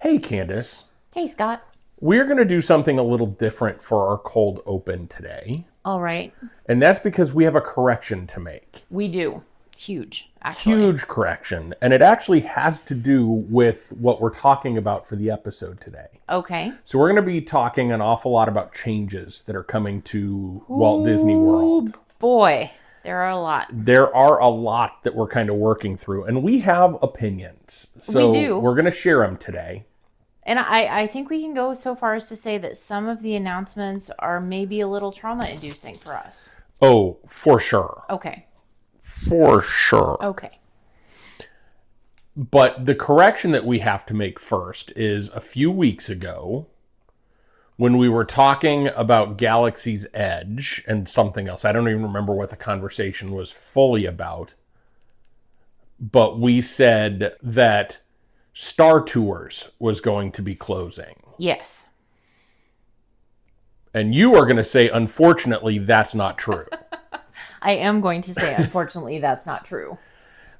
Hey, Candice. Hey, Scott. We're going to do something a little different for our cold open today. All right. And that's because we have a correction to make. We do. Huge, actually. Huge correction. And it actually has to do with what we're talking about for the episode today. Okay. So we're going to be talking an awful lot about changes that are coming to Walt Disney World. Boy, there are a lot. There are a lot that we're kind of working through. And we have opinions. So We do. we're going to share them today. And I think we can go so far as to say that some of the announcements are maybe a little trauma-inducing for us. Oh, for sure. Okay. For sure. Okay. But the correction that we have to make first is a few weeks ago when we were talking about Galaxy's Edge and something else. I don't even remember what the conversation was fully about. But we said that Star Tours was going to be closing. Yes. And you are going to say, unfortunately, that's not true. I am going to say, unfortunately, that's not true.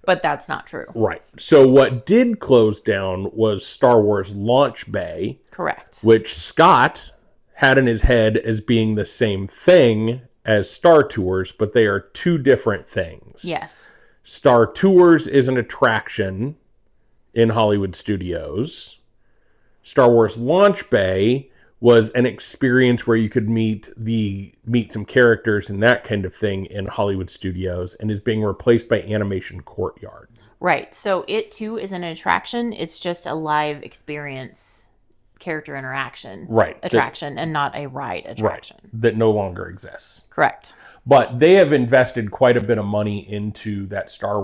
But that's not true. Right. So what did close down was Star Wars Launch Bay. Correct. Which Scott had in his head as being the same thing as Star Tours, but they are two different things. Yes. Star Tours is an attraction in Hollywood Studios. Star Wars Launch Bay was an experience where you could meet some characters and that kind of thing in Hollywood Studios, and is being replaced by Animation Courtyard. Right. So it too is an attraction. It's just a live experience, character interaction. Right. Attraction and not a ride attraction. Right. That no longer exists. Correct. But they have invested quite a bit of money into that Star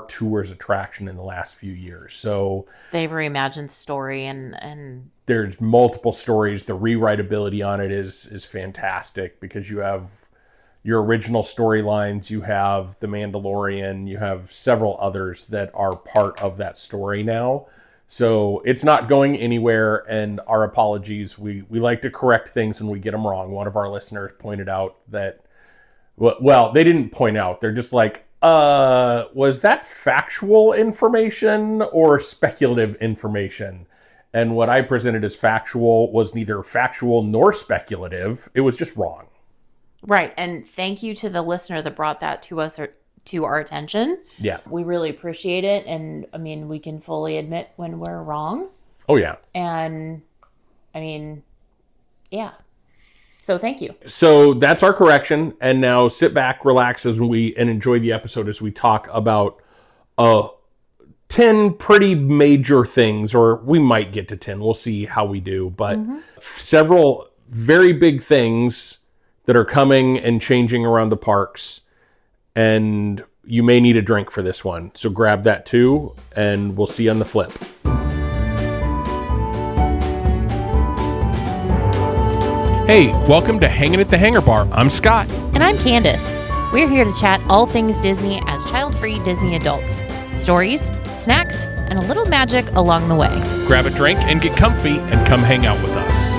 Tours attraction in the last few years. So they've reimagined the story and there's multiple stories. The rewritability on it is fantastic because you have your original storylines, you have The Mandalorian, you have several others that are part of that story now. So it's not going anywhere, and our apologies. We like to correct things when we get them wrong. One of our listeners pointed out that, well, they didn't point out. They're just like, was that factual information or speculative information? And what I presented as factual was neither factual nor speculative. It was just wrong. Right. And thank you to the listener that brought that to us or to our attention. Yeah. We really appreciate it. And I mean, we can fully admit when we're wrong. Oh, yeah. And I mean, yeah. So thank you. So that's our correction. And now sit back, relax and enjoy the episode as we talk about 10 pretty major things, or we might get to 10. We'll see how we do. But several very big things that are coming and changing around the parks. And you may need a drink for this one. So grab that too, and we'll see you on the flip. Hey, welcome to Hangin' at the Hangar Bar. I'm Scott. And I'm Candice. We're here to chat all things Disney as child-free Disney adults. Stories, snacks, and a little magic along the way. Grab a drink and get comfy and come hang out with us.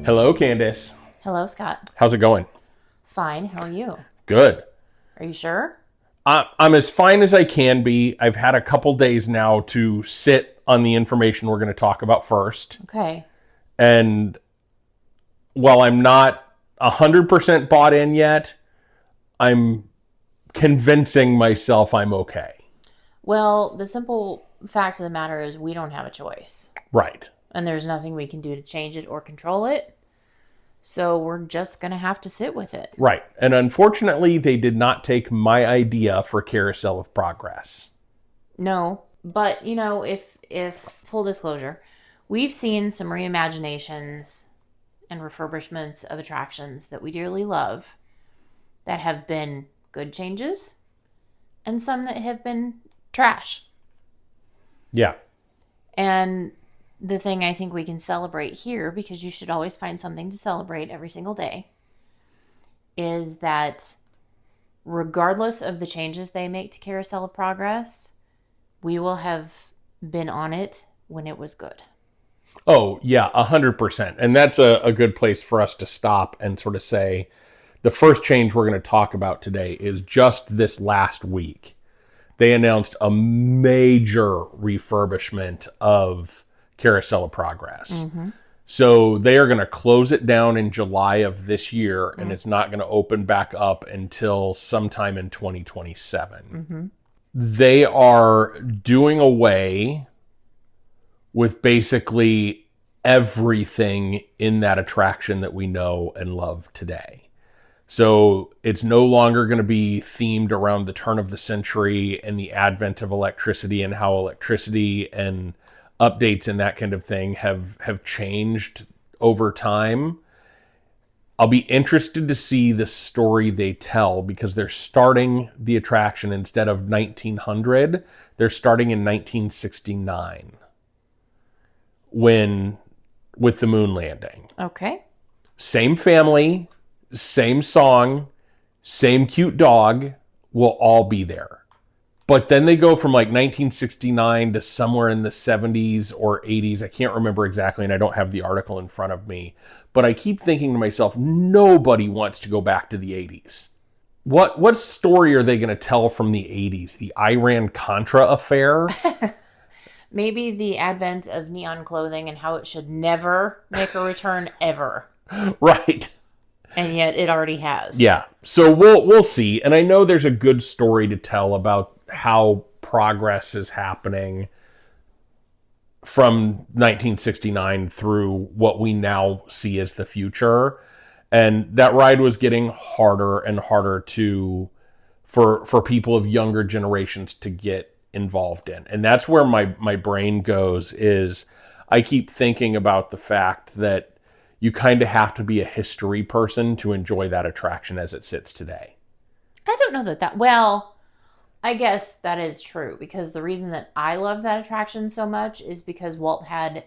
Hello, Candice. Hello, Scott. How's it going? Fine. How are you? Good. Are you sure? I'm as fine as I can be. I've had a couple days now to sit on the information we're going to talk about first. Okay. And while I'm not 100% bought in yet, I'm convincing myself I'm okay. Well, the simple fact of the matter is we don't have a choice. Right. And there's nothing we can do to change it or control it. So we're just going to have to sit with it. Right. And unfortunately, they did not take my idea for Carousel of Progress. No. But, you know, if full disclosure, we've seen some reimaginations and refurbishments of attractions that we dearly love that have been good changes and some that have been trash. Yeah. And the thing I think we can celebrate here, because you should always find something to celebrate every single day, is that regardless of the changes they make to Carousel of Progress, we will have been on it when it was good. Oh, yeah, 100%. And that's a good place for us to stop and sort of say, The first change we're going to talk about today is just this last week. They announced a major refurbishment of Carousel of Progress. Mm-hmm. So they are going to close it down in July of this year, and it's not going to open back up until sometime in 2027. Mm-hmm. They are doing away with basically everything in that attraction that we know and love today. So it's no longer going to be themed around the turn of the century and the advent of electricity and how electricity and updates and that kind of thing have changed over time. I'll be interested to see the story they tell, because they're starting the attraction instead of 1900, they're starting in 1969 with the moon landing. Okay. Same family, same song, same cute dog will all be there. But then they go from like 1969 to somewhere in the 70s or 80s. I can't remember exactly, and I don't have the article in front of me. But I keep thinking to myself, nobody wants to go back to the 80s. What story are they going to tell from the 80s? The Iran-Contra affair? Maybe the advent of neon clothing and how it should never make a return ever. Right. And yet it already has. Yeah. So we'll see. And I know there's a good story to tell about how progress is happening from 1969 through what we now see as the future. And that ride was getting harder and harder for people of younger generations to get involved in. And that's where my brain goes, is I keep thinking about the fact that you kind of have to be a history person to enjoy that attraction as it sits today. I don't know that well, I guess that is true, because the reason that I love that attraction so much is because Walt had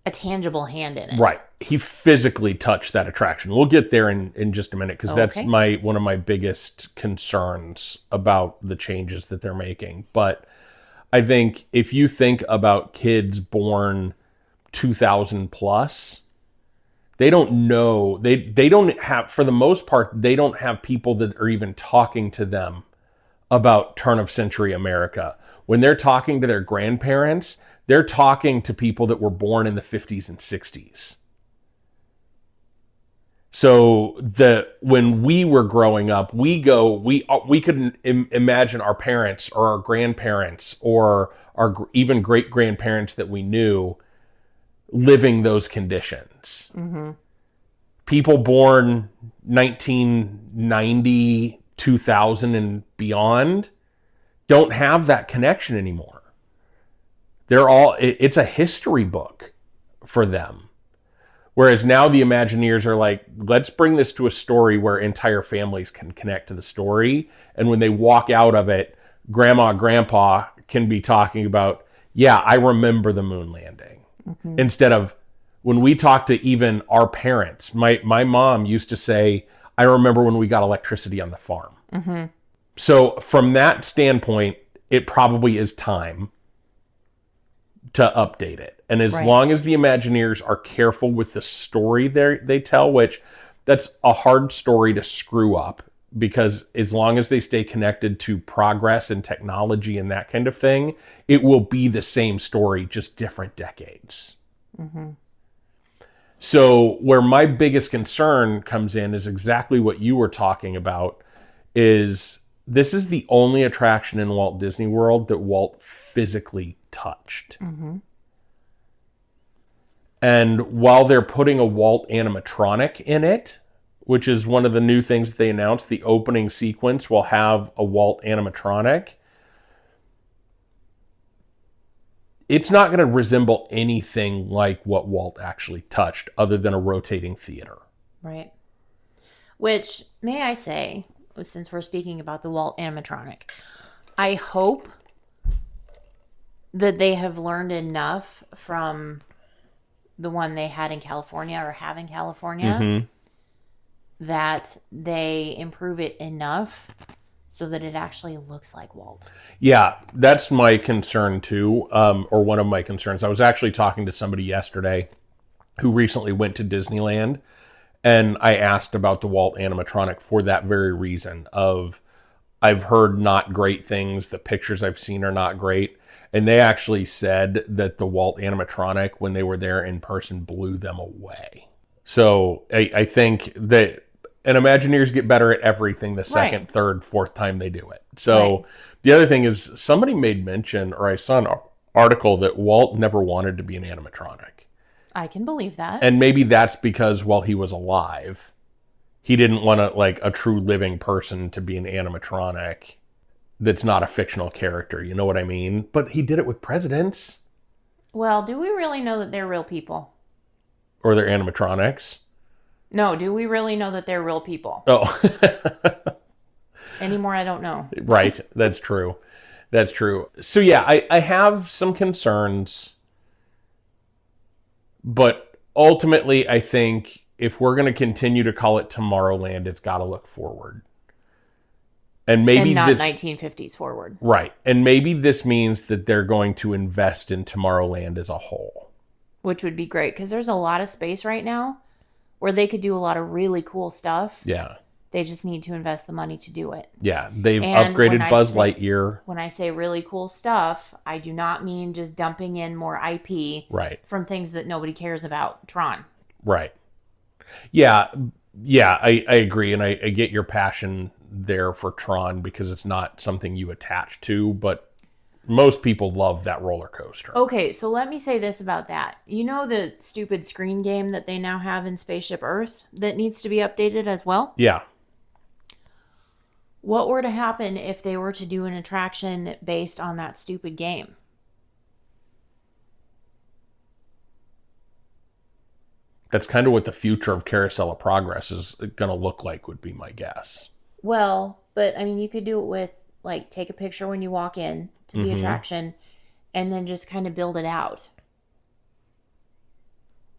a tangible hand in it. Right. He physically touched that attraction. We'll get there in just a minute, because that's one of my biggest concerns about the changes that they're making. But I think if you think about kids born 2000 plus, they don't know, they don't have, for the most part, they don't have people that are even talking to them about turn of century America. When they're talking to their grandparents, they're talking to people that were born in the 50s and 60s. So when we were growing up, we couldn't imagine our parents or our grandparents or our even great grandparents that we knew living those conditions. Mm-hmm. People born 1990, 2000 and beyond don't have that connection anymore. It's a history book for them. Whereas now the Imagineers are like, let's bring this to a story where entire families can connect to the story. And when they walk out of it, grandma, grandpa can be talking about, yeah, I remember the moon landing. Mm-hmm. Instead of when we talk to even our parents, my mom used to say, I remember when we got electricity on the farm. Mm-hmm. So from that standpoint, it probably is time to update it. And as long as the Imagineers are careful with the story they tell, which that's a hard story to screw up, because as long as they stay connected to progress and technology and that kind of thing, it will be the same story, just different decades. Mm-hmm. So where my biggest concern comes in is exactly what you were talking about, is this is the only attraction in Walt Disney World that Walt physically touched. Mm-hmm. And while they're putting a Walt animatronic in it, which is one of the new things that they announced, the opening sequence will have a Walt animatronic, it's not going to resemble anything like what Walt actually touched, other than a rotating theater. Right. Which, may I say, since we're speaking about the Walt animatronic, I hope that they have learned enough from the one they had in California, or have in California, mm-hmm. that they improve it enough so that it actually looks like Walt. Yeah, that's my concern too, or one of my concerns. I was actually talking to somebody yesterday who recently went to Disneyland, And I asked about the Walt animatronic for that very reason of I've heard not great things. The pictures I've seen are not great. And they actually said that the Walt animatronic, when they were there in person, blew them away. So I think that, and Imagineers get better at everything the second, third, fourth time they do it. So the other thing is somebody made mention, or I saw an article that Walt never wanted to be an animatronic. I can believe that. And maybe that's because while he was alive, he didn't want a true living person to be an animatronic that's not a fictional character. You know what I mean? But he did it with presidents. Well, do we really know that they're real people? Or they're animatronics. No, do we really know that they're real people? Oh. Anymore, I don't know. Right. That's true. That's true. So yeah, I have some concerns. But ultimately, I think if we're going to continue to call it Tomorrowland, it's got to look forward. And maybe not this 1950s forward. Right. And maybe this means that they're going to invest in Tomorrowland as a whole. Which would be great because there's a lot of space right now where they could do a lot of really cool stuff. Yeah. They just need to invest the money to do it. Yeah. They've upgraded Buzz Lightyear. When I say really cool stuff, I do not mean just dumping in more IP from things that nobody cares about. Tron. Right. Yeah. Yeah, I agree. And I get your passion there for Tron because it's not something you attach to, but most people love that roller coaster. Okay, so let me say this about that. You know the stupid screen game that they now have in Spaceship Earth that needs to be updated as well? Yeah. What were to happen if they were to do an attraction based on that stupid game? That's kind of what the future of Carousel of Progress is going to look like, would be my guess. Well, but I mean, you could do it with, like, take a picture when you walk in to the attraction and then just kind of build it out.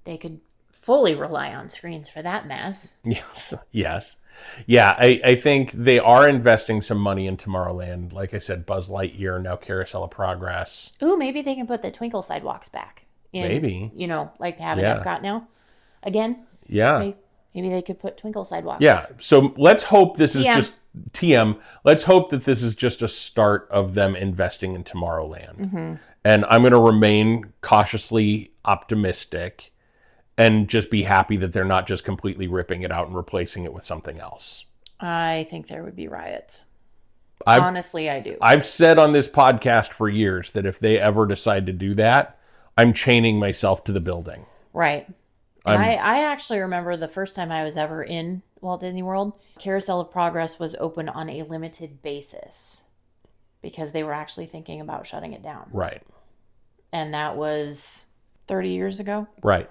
They could fully rely on screens for that mess. Yes. Yes. Yeah, I think they are investing some money in Tomorrowland. Like I said, Buzz Lightyear, now Carousel of Progress. Ooh, maybe they can put the twinkle sidewalks back. Maybe. You know, like they have in Epcot now. Again. Yeah. Maybe they could put twinkle sidewalks. Yeah. So let's hope this is just TM. Let's hope that this is just a start of them investing in Tomorrowland. And I'm going to remain cautiously optimistic and just be happy that they're not just completely ripping it out and replacing it with something else. I think there would be riots. Honestly, I do. I've said on this podcast for years that if they ever decide to do that, I'm chaining myself to the building. Right. And I actually remember the first time I was ever in Walt Disney World, Carousel of Progress was open on a limited basis because they were actually thinking about shutting it down. Right. And that was 30 years ago. Right.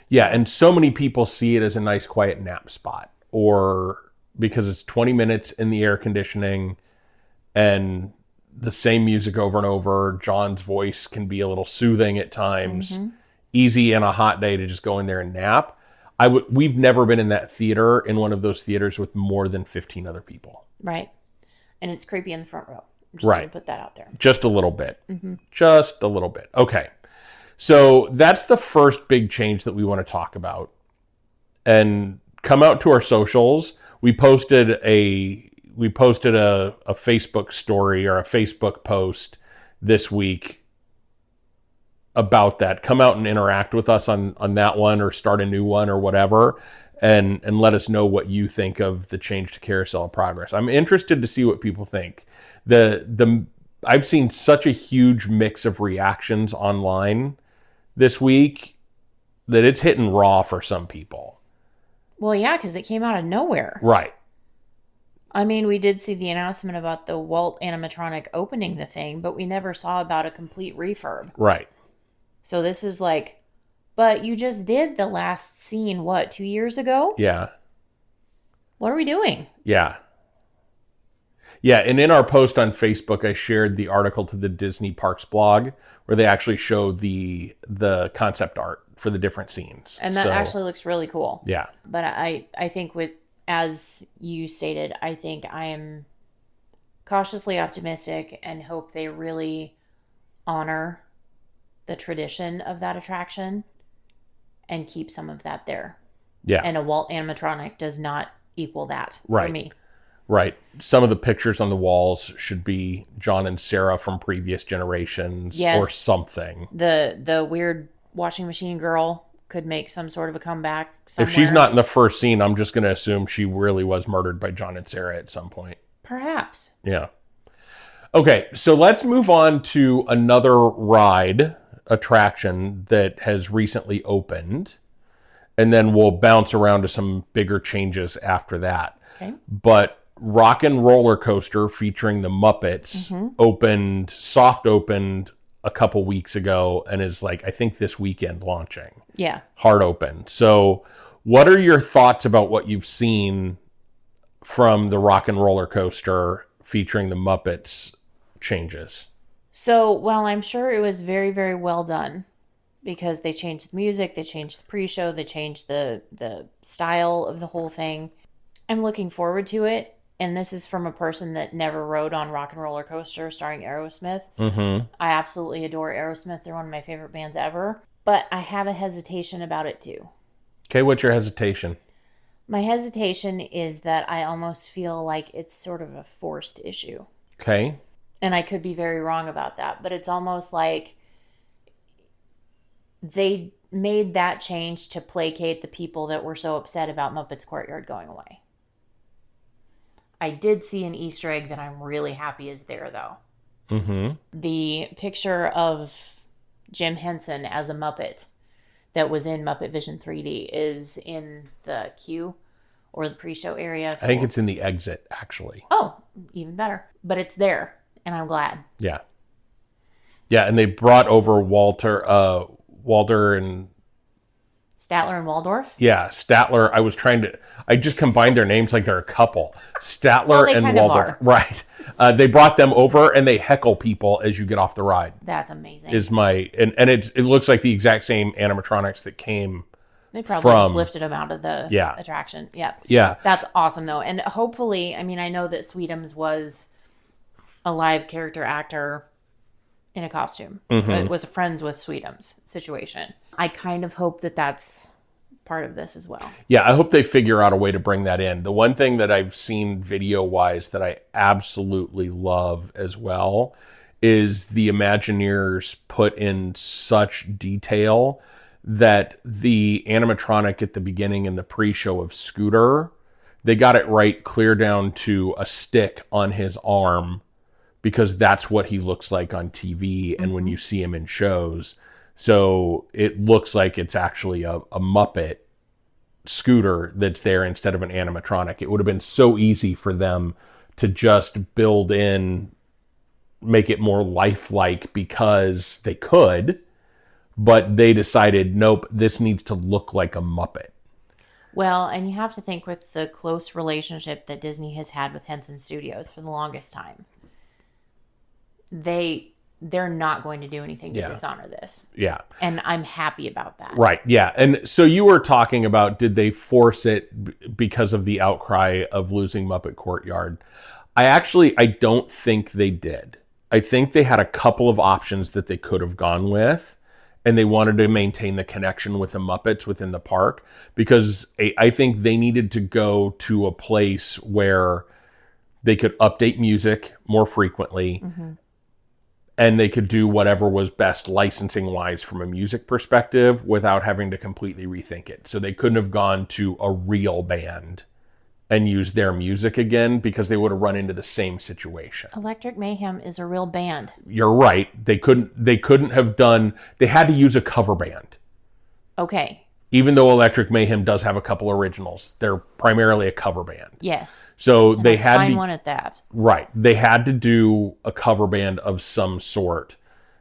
Yeah, and so many people see it as a nice quiet nap spot, or because it's 20 minutes in the air conditioning and the same music over and over. John's voice can be a little soothing at times. Easy on a hot day to just go in there and nap. We've never been in that theater, in one of those theaters with more than 15 other people. Right. And it's creepy in the front row. I'm just going to put that out there. Just a little bit. Just a little bit. Okay. So that's the first big change that we want to talk about. And come out to our socials. We posted a Facebook story or a Facebook post this week about that. Come out and interact with us on that one, or start a new one or whatever, and let us know what you think of the change to Carousel of Progress. I'm interested to see what people think. I've seen such a huge mix of reactions online this week that it's hitting raw for some people. Well, yeah, because it came out of nowhere. Right. I mean, we did see the announcement about the Walt animatronic opening the thing, but we never saw about a complete refurb. Right. So this is like, but you just did the last scene, 2 years ago? Yeah. What are we doing? Yeah. Yeah, and in our post on Facebook, I shared the article to the Disney Parks blog where they actually show the concept art for the different scenes. And that actually looks really cool. Yeah. But I think as you stated, I think I am cautiously optimistic and hope they really honor the tradition of that attraction and keep some of that there. Yeah. And a Walt animatronic does not equal that for me. Right. Some of the pictures on the walls should be John and Sarah from previous generations or something. The weird washing machine girl could make some sort of a comeback somewhere. If she's not in the first scene, I'm just going to assume she really was murdered by John and Sarah at some point. Perhaps. Yeah. Okay, so let's move on to another ride attraction that has recently opened. And then we'll bounce around to some bigger changes after that. Okay. But Rockin' Roller Coaster featuring the Muppets soft opened a couple weeks ago and is like, I think this weekend launching. Yeah. Hard open. So what are your thoughts about what you've seen from the Rockin' Roller Coaster featuring the Muppets changes? So while I'm sure it was very, very well done, because they changed the music, they changed the pre-show, they changed the style of the whole thing, I'm looking forward to it. And this is from a person that never rode on Rock and Roller Coaster starring Aerosmith. I absolutely adore Aerosmith. They're one of my favorite bands ever. But I have a hesitation about it too. Okay, what's your hesitation? My hesitation is that I almost feel like it's sort of a forced issue. Okay. And I could be very wrong about that. But it's almost like they made that change to placate the people that were so upset about Muppets Courtyard going away. I did see an Easter egg that I'm really happy is there, though. The picture of Jim Henson as a Muppet that was in Muppet Vision 3D is in the queue or the pre-show area. I think it's in the exit, actually. Oh, even better. But it's there, and I'm glad. Yeah. Yeah, and they brought over Walter and... Statler and Waldorf? Yeah, Statler. I just combined their names like they're a couple. Statler and Waldorf. Right. They brought them over and they heckle people as you get off the ride. That's amazing. And it looks like the exact same animatronics that came. They probably just lifted them out of the attraction. Yeah. Yeah. That's awesome though. And hopefully, I mean, I know that Sweetums was a live character actor in a costume. It was a friends with Sweetums situation. I kind of hope that that's part of this as well. Yeah, I hope they figure out a way to bring that in. The one thing that I've seen video-wise that I absolutely love as well is the Imagineers put in such detail that the animatronic at the beginning in the pre-show of Scooter, they got it right clear down to a stick on his arm because that's what he looks like on TV and when you see him in shows. So it looks like it's actually a Muppet Scooter that's there instead of an animatronic. It would have been so easy for them to just build in, make it more lifelike because they could, but they decided, nope, this needs to look like a Muppet. Well, and you have to think with the close relationship that Disney has had with Henson Studios for the longest time. They're not going to do anything to dishonor this. Yeah. And I'm happy about that. Right. Yeah. And so you were talking about, did they force it because of the outcry of losing Muppet Courtyard? I don't think they did. I think they had a couple of options that they could have gone with, and they wanted to maintain the connection with the Muppets within the park because I think they needed to go to a place where they could update music more frequently. And they could do whatever was best licensing-wise from a music perspective without having to completely rethink it. So they couldn't have gone to a real band and used their music again because they would have run into the same situation. Electric Mayhem is a real band. You're right. They couldn't have done... They had to use a cover band. Okay. Even though Electric Mayhem does have a couple originals, they're primarily a cover band. Yes. So and they had find one at that. Right. They had to do a cover band of some sort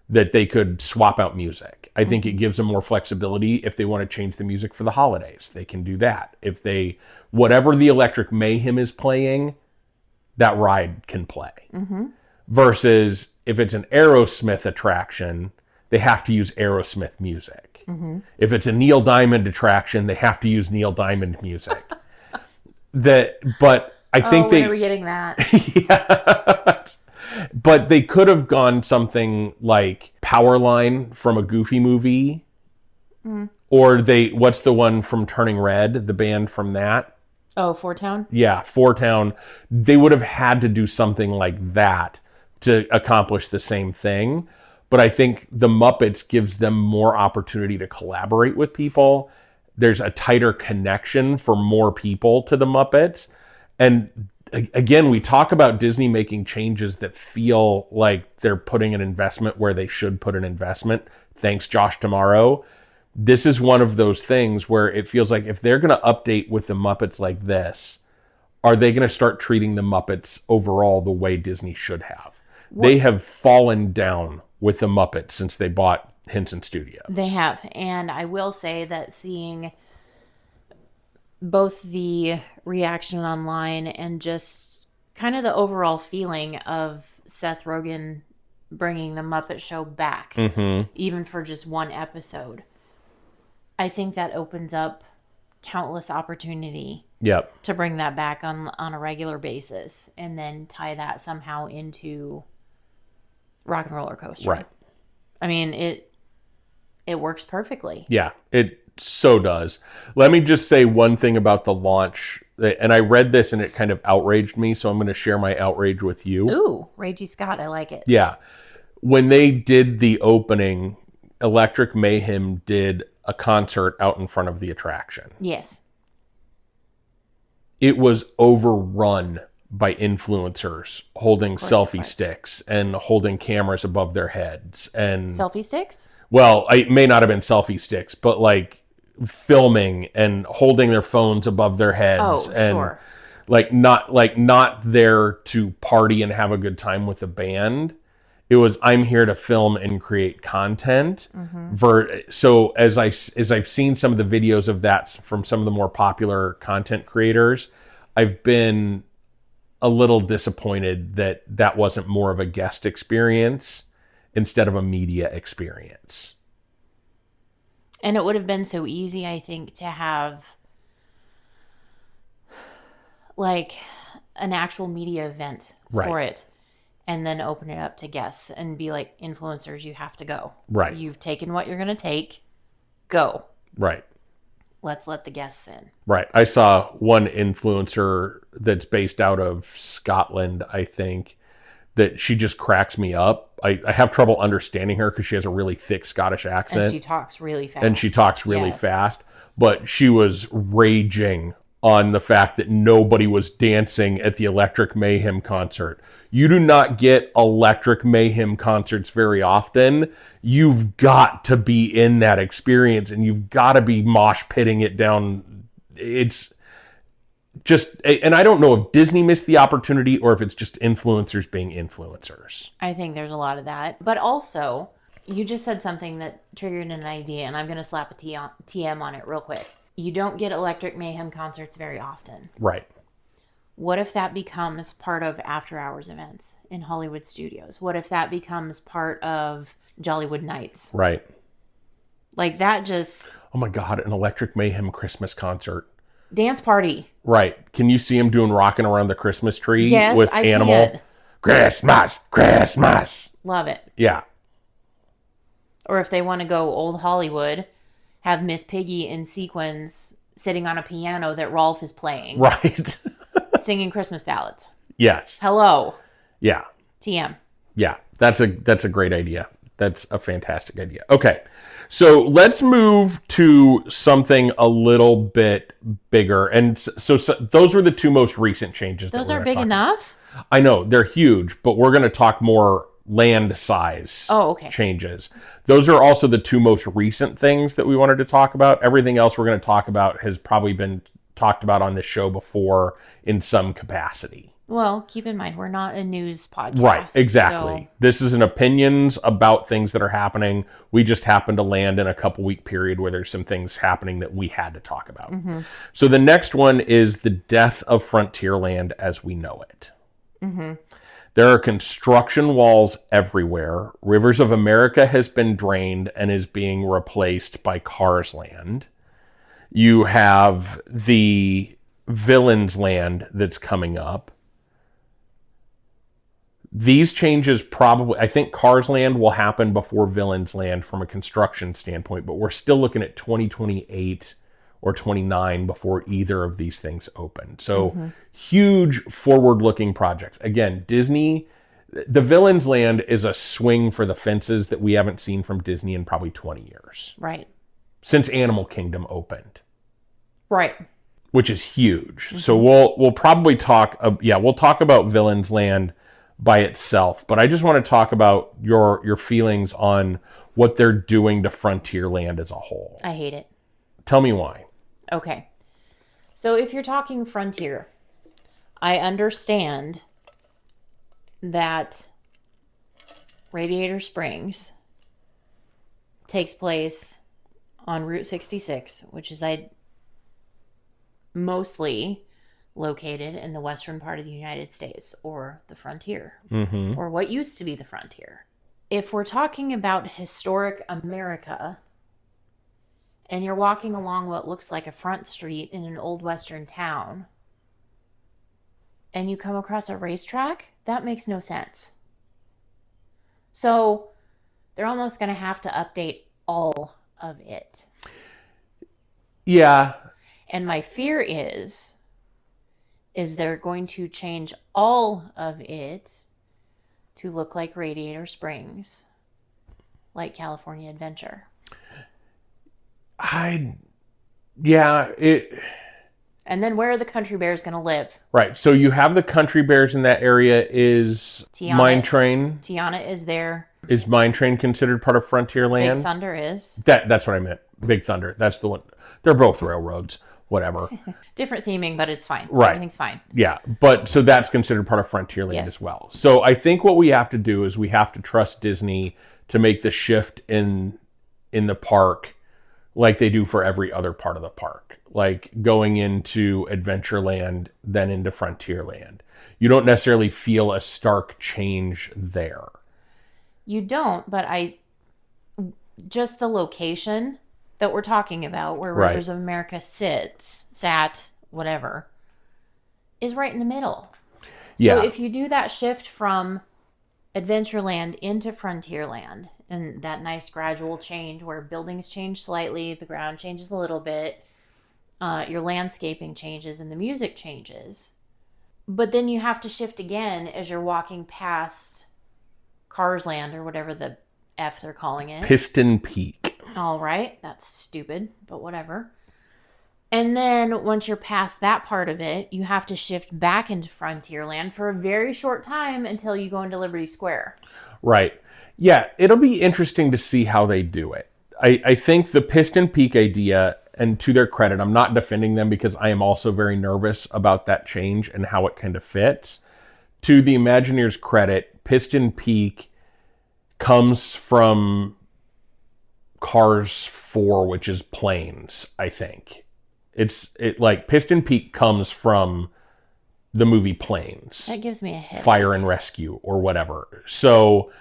that they could swap out music. I think it gives them more flexibility if they want to change the music for the holidays. They can do that. If whatever the Electric Mayhem is playing, that ride can play. Versus if it's an Aerosmith attraction, they have to use Aerosmith music. If it's a Neil Diamond attraction, they have to use Neil Diamond music. But I think when are we getting that? Yeah. But they could have gone something like Powerline from a Goofy movie, Or what's the one from Turning Red, the band from that? Oh, Four Town? Yeah, Four Town. They would have had to do something like that to accomplish the same thing. But I think the Muppets gives them more opportunity to collaborate with people. There's a tighter connection for more people to the Muppets. And again, we talk about Disney making changes that feel like they're putting an investment where they should put an investment. Thanks, Josh Tomorrow. This is one of those things where it feels like if they're going to update with the Muppets like this, are they going to start treating the Muppets overall the way Disney should have? They have fallen down with the Muppets since they bought Henson Studios. They have. And I will say that seeing both the reaction online and just kind of the overall feeling of Seth Rogen bringing the Muppet Show back, even for just one episode, I think that opens up countless opportunity to bring that back on a regular basis and then tie that somehow into Rock and Roller Coaster. Right. I mean, it works perfectly. Yeah, it so does. Let me just say one thing about the launch, and I read this and it kind of outraged me, so I'm going to share my outrage with you. Ooh, Ragey Scott, I like it. Yeah. When they did the opening, Electric Mayhem did a concert out in front of the attraction. Yes. It was overrun by influencers holding selfie sticks and holding cameras above their heads. And selfie sticks? Well, it may not have been selfie sticks, but like filming and holding their phones above their heads. Oh, and sure. Not there to party and have a good time with the band. It was, I'm here to film and create content. So as I've seen some of the videos of that from some of the more popular content creators, I've been a little disappointed that that wasn't more of a guest experience instead of a media experience. And it would have been so easy, I think, to have like an actual media event for it. And then open it up to guests and be like, influencers, you have to go. Right. You've taken what you're going to take. Go. Right. Let's let the guests in. Right. I saw one influencer that's based out of Scotland, I think, that she just cracks me up. I have trouble understanding her because she has a really thick Scottish accent. And she talks really fast. But she was raging on the fact that nobody was dancing at the Electric Mayhem concert. You do not get Electric Mayhem concerts very often. You've got to be in that experience and you've got to be mosh pitting it down. It's just, and I don't know if Disney missed the opportunity or if it's just influencers being influencers. I think there's a lot of that. But also, you just said something that triggered an idea, and I'm going to slap a TM on it real quick. You don't get Electric Mayhem concerts very often. Right. What if that becomes part of after-hours events in Hollywood studios? What if that becomes part of Jollywood Nights? Right. Like that just... Oh my God, an Electric Mayhem Christmas concert. Dance party. Right. Can you see him doing Rocking Around the Christmas Tree with I Animal? Can. Christmas. Love it. Yeah. Or if they want to go old Hollywood, have Miss Piggy in sequins sitting on a piano that Rolf is playing. Right. Singing Christmas ballads. Yes. Hello. Yeah. TM. Yeah. That's a great idea. That's a fantastic idea. Okay. So let's move to something a little bit bigger. And so those were the two most recent changes. Those are big enough? I know. They're huge, but we're going to talk more land size changes. Those are also the two most recent things that we wanted to talk about. Everything else we're going to talk about has probably been talked about on this show before in some capacity. Well, keep in mind, we're not a news podcast. Right, exactly. So... This is an opinions about things that are happening. We just happen to land in a couple week period where there's some things happening that we had to talk about. Mm-hmm. So the next one is the death of Frontierland as we know it. Mm-hmm. There are construction walls everywhere. Rivers of America has been drained and is being replaced by Cars Land. You have the Villains Land that's coming up. These changes probably, I think Cars Land will happen before Villains Land from a construction standpoint, but we're still looking at 2028 or 29 before either of these things open. So huge forward-looking projects. Again, Disney, the Villains Land is a swing for the fences that we haven't seen from Disney in probably 20 years. Right. Since Animal Kingdom opened. Right. Which is huge. So we'll probably talk, we'll talk about Villains Land by itself, but I just want to talk about your feelings on what they're doing to Frontierland as a whole. I hate it. Tell me why. Okay. So if you're talking Frontier, I understand that Radiator Springs takes place on Route 66, which is mostly located in the western part of the United States, or the frontier, or what used to be the frontier. If we're talking about historic America, and you're walking along what looks like a front street in an old western town, and you come across a racetrack, that makes no sense. So they're almost going to have to update all of it. Yeah. And my fear is they're going to change all of it to look like Radiator Springs, like California Adventure. And then where are the country bears going to live? Right. So you have the country bears in that area. Is Mine Train? Tiana is there. Is Mine Train considered part of Frontierland? Big Thunder is. That's what I meant. Big Thunder. That's the one. They're both railroads. Whatever. Different theming, but it's fine. Right. Everything's fine. Yeah. But so that's considered part of Frontierland as well. So I think what we have to do is we have to trust Disney to make the shift in the park like they do for every other part of the park. Like going into Adventureland, then into Frontierland. You don't necessarily feel a stark change there. You don't, but just the location that we're talking about, where Rivers of America sat, whatever, is right in the middle. So if you do that shift from Adventureland into Frontierland, and that nice gradual change where buildings change slightly, the ground changes a little bit, your landscaping changes and the music changes. But then you have to shift again as you're walking past Cars Land, or whatever the F they're calling it. Piston Peak. All right. That's stupid, but whatever. And then once you're past that part of it, you have to shift back into Frontierland for a very short time until you go into Liberty Square. Right. Yeah, it'll be interesting to see how they do it. I think the Piston Peak idea, and to their credit, I'm not defending them because I am also very nervous about that change and how it kind of fits. To the Imagineers' credit, Piston Peak comes from Cars 4, which is planes, I think. Like Piston Peak comes from the movie Planes. That gives me a headache. Fire and Rescue or whatever. So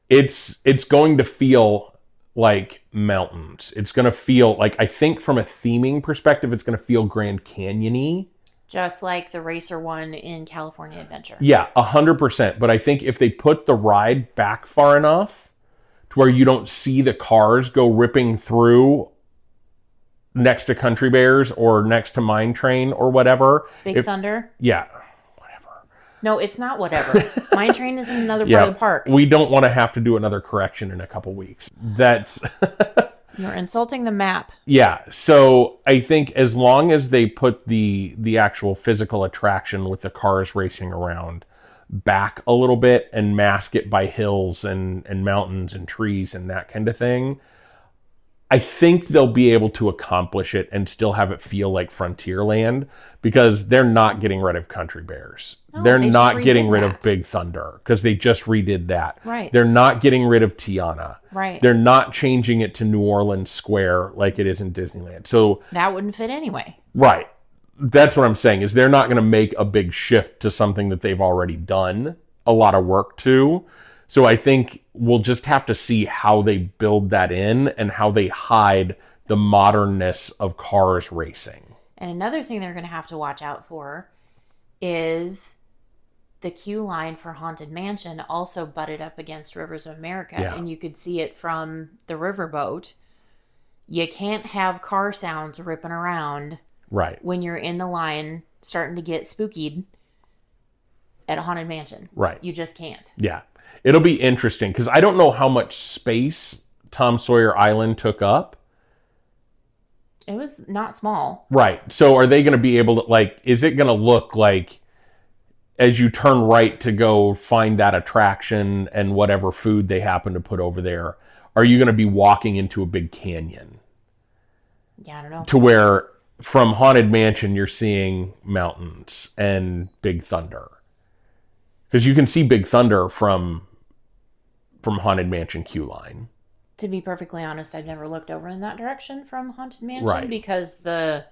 it's going to feel like mountains. It's going to feel like, I think from a theming perspective, it's going to feel Grand Canyon-y. Just like the Racer one in California Adventure. Yeah, 100%. But I think if they put the ride back far enough to where you don't see the cars go ripping through next to Country Bears or next to Mine Train or whatever. Big Thunder? Yeah. Whatever. No, it's not whatever. Mine Train is in another part of the park. We don't want to have to do another correction in a couple weeks. That's... You're insulting the map. Yeah, so I think as long as they put the actual physical attraction with the cars racing around back a little bit and mask it by hills and mountains and trees and that kind of thing, I think they'll be able to accomplish it and still have it feel like Frontierland, because they're not getting rid of Country Bears. No, they're they not just getting redid rid that. of Big Thunder because they just redid that. Right. They're not getting rid of Tiana. Right. They're not changing it to New Orleans Square like it is in Disneyland. So that wouldn't fit anyway. right. That's what I'm saying, is they're not going to make a big shift to something that they've already done a lot of work to. So I think we'll just have to see how they build that in and how they hide the modernness of cars racing. And another thing they're going to have to watch out for is the queue line for Haunted Mansion also butted up against Rivers of America, Yeah. and you could see it from the riverboat. You can't have car sounds ripping around Right. when you're in the line starting to get spookied at a Haunted Mansion. Right. You just can't. Yeah. It'll be interesting because I don't know how much space Tom Sawyer Island took up. It was not small. Right. So are they going to be able to, like, is it going to look like as you turn right to go find that attraction and whatever food they happen to put over there, are you going to be walking into a big canyon? Yeah, I don't know. To where from Haunted Mansion you're seeing mountains and Big Thunder. Because you can see Big Thunder from Haunted Mansion queue line. To be perfectly honest, I've never looked over in that direction from Haunted Mansion Right. because the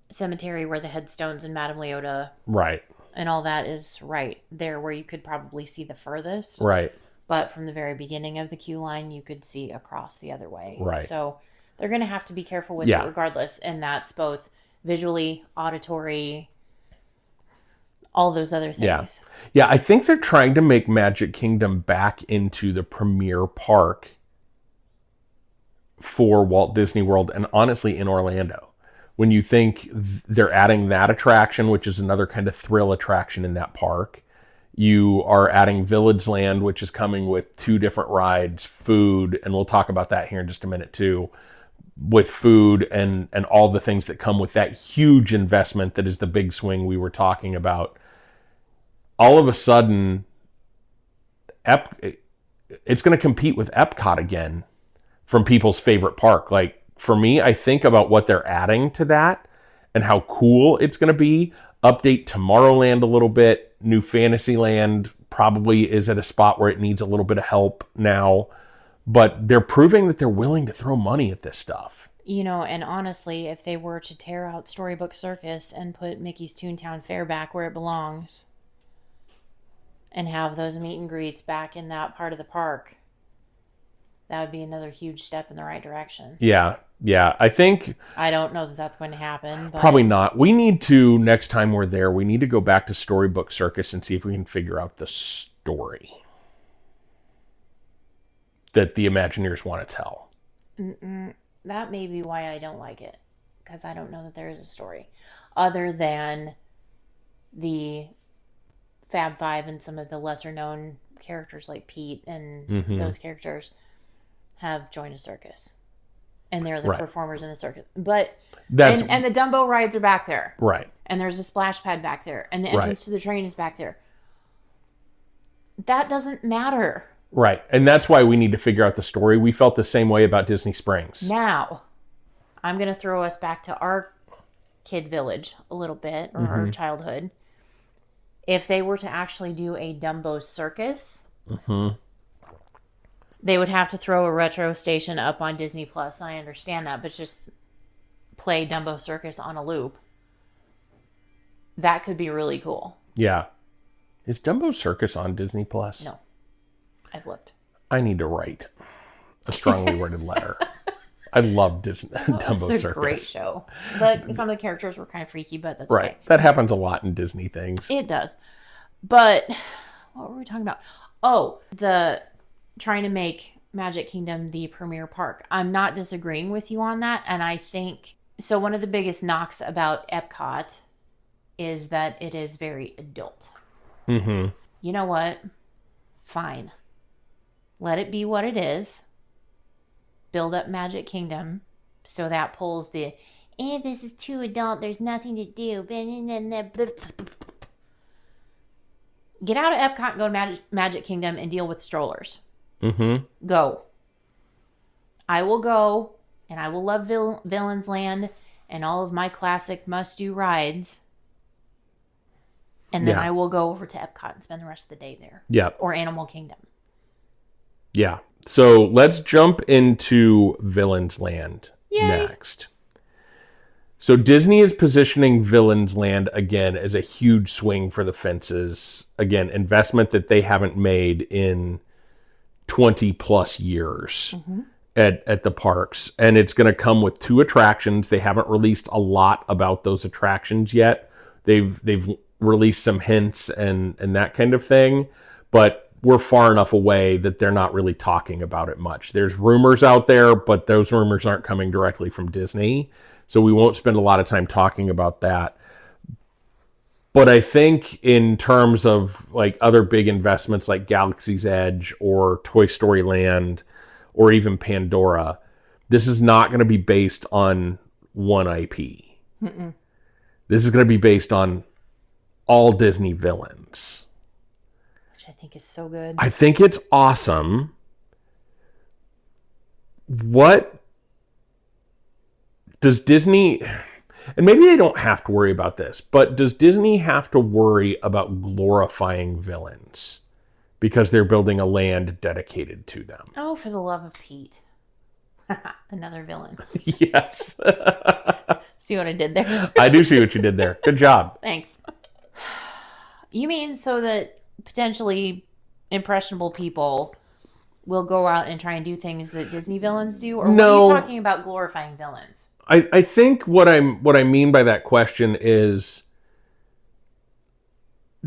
cemetery where the headstones and Madame Leota Right. and all that is right there where you could probably see the furthest. Right. But from the very beginning of the queue line, you could see across the other way. Right. So they're going to have to be careful with Yeah. it regardless. And that's both visually, auditory, all those other things. Yeah. Yeah, I think they're trying to make Magic Kingdom back into the premier park for Walt Disney World and honestly in Orlando. When you think they're adding that attraction, which is another kind of thrill attraction in that park, you are adding Village Land, which is coming with 2 different rides, food, and we'll talk about that here in just a minute too, with food and all the things that come with that huge investment that is the big swing we were talking about. All of a sudden, it's going to compete with Epcot again from people's favorite park. Like, for me, I think about what they're adding to that and how cool it's going to be. Update Tomorrowland a little bit. New Fantasyland probably is at a spot where it needs a little bit of help now. But they're proving that they're willing to throw money at this stuff. You know, and honestly, if they were to tear out Storybook Circus and put Mickey's Toontown Fair back where it belongs and have those meet and greets back in that part of the park, that would be another huge step in the right direction. Yeah. I think I don't know that that's going to happen. But probably not. We need to, next time we're there, we need to go back to Storybook Circus and see if we can figure out the story that the Imagineers want to tell. That may be why I don't like it, because I don't know that there is a story other than the Fab Five and some of the lesser known characters like Pete and those characters have joined a circus. And they're the performers in the circus. But and the Dumbo rides are back there. Right. And there's a splash pad back there. And the entrance to the train is back there. That doesn't matter. Right. And that's why we need to figure out the story. We felt the same way about Disney Springs. Now, I'm going to throw us back to our kid village a little bit, or our childhood. If they were to actually do a Dumbo circus, they would have to throw a retro station up on Disney Plus. I understand that, but just play Dumbo Circus on a loop. That could be really cool. Yeah. Is Dumbo Circus on Disney Plus? No. I've looked. I need to write a strongly worded letter. I love Dumbo Circus. It's a great show. Some of the characters were kind of freaky, but that's right. okay. That happens a lot in Disney things. It does. But what were we talking about? Oh, trying to make Magic Kingdom the premier park. I'm not disagreeing with you on that. And I think, so one of the biggest knocks about Epcot is that it is very adult. You know what? Fine. Let it be what it is. Build up Magic Kingdom so that pulls the, this is too adult, there's nothing to do. Get out of Epcot and go to Magic Kingdom and deal with strollers. Go. I will go, and I will love Villains Land and all of my classic must-do rides. And then I will go over to Epcot and spend the rest of the day there. Yeah. Or Animal Kingdom. Yeah. So let's jump into Villains Land next. So Disney is positioning Villains Land again as a huge swing for the fences. Again, investment that they haven't made in 20 plus years at the parks. And it's going to come with 2 attractions. They haven't released a lot about those attractions yet. They've release some hints and that kind of thing, but we're far enough away that they're not really talking about it much. There's rumors out there, but those rumors aren't coming directly from Disney, so we won't spend a lot of time talking about that. But I think in terms of like other big investments like Galaxy's Edge or Toy Story Land or even Pandora, this is not going to be based on one IP. Mm-mm. This is going to be based on all Disney villains. Which I think is so good. I think it's awesome. What does Disney... And maybe they don't have to worry about this, but does Disney have to worry about glorifying villains because they're building a land dedicated to them? Oh, for the love of Pete. Another villain. Yes. See what I did there? I do see what you did there. Good job. Thanks. You mean so that potentially impressionable people will go out and try and do things that Disney villains do? Or No. what are you talking about glorifying villains? I think what I mean by that question is,